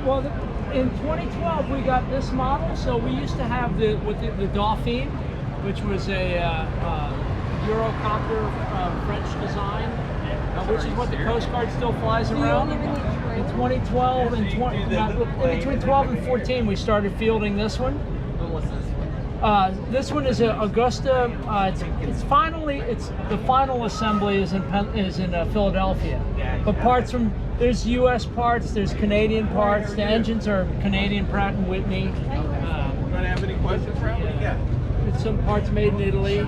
Well, in 2012 we got this model. So we used to have the Dauphine, which was a Eurocopter French design, which is what the Coast Guard still flies around. In 2012 and between 12 and 14, we started fielding this one. This one is a Augusta. It's the final assembly is in Philadelphia, but parts from there's U.S. parts, there's Canadian parts. The engines are Canadian Pratt and Whitney. You don't have any questions, Ralph? Yeah. Some parts made in Italy, in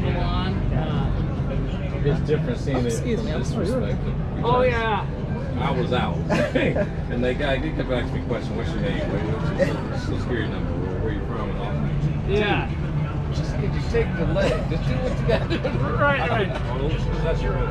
Milan. It's different seeing it from this perspective. Oh yeah. I was out, and they did come back to me question, what's your name? What's your social security number? Where you from? And all. Yeah. Just take the leg. Just do what you got to do. Right. Oh, that's your own.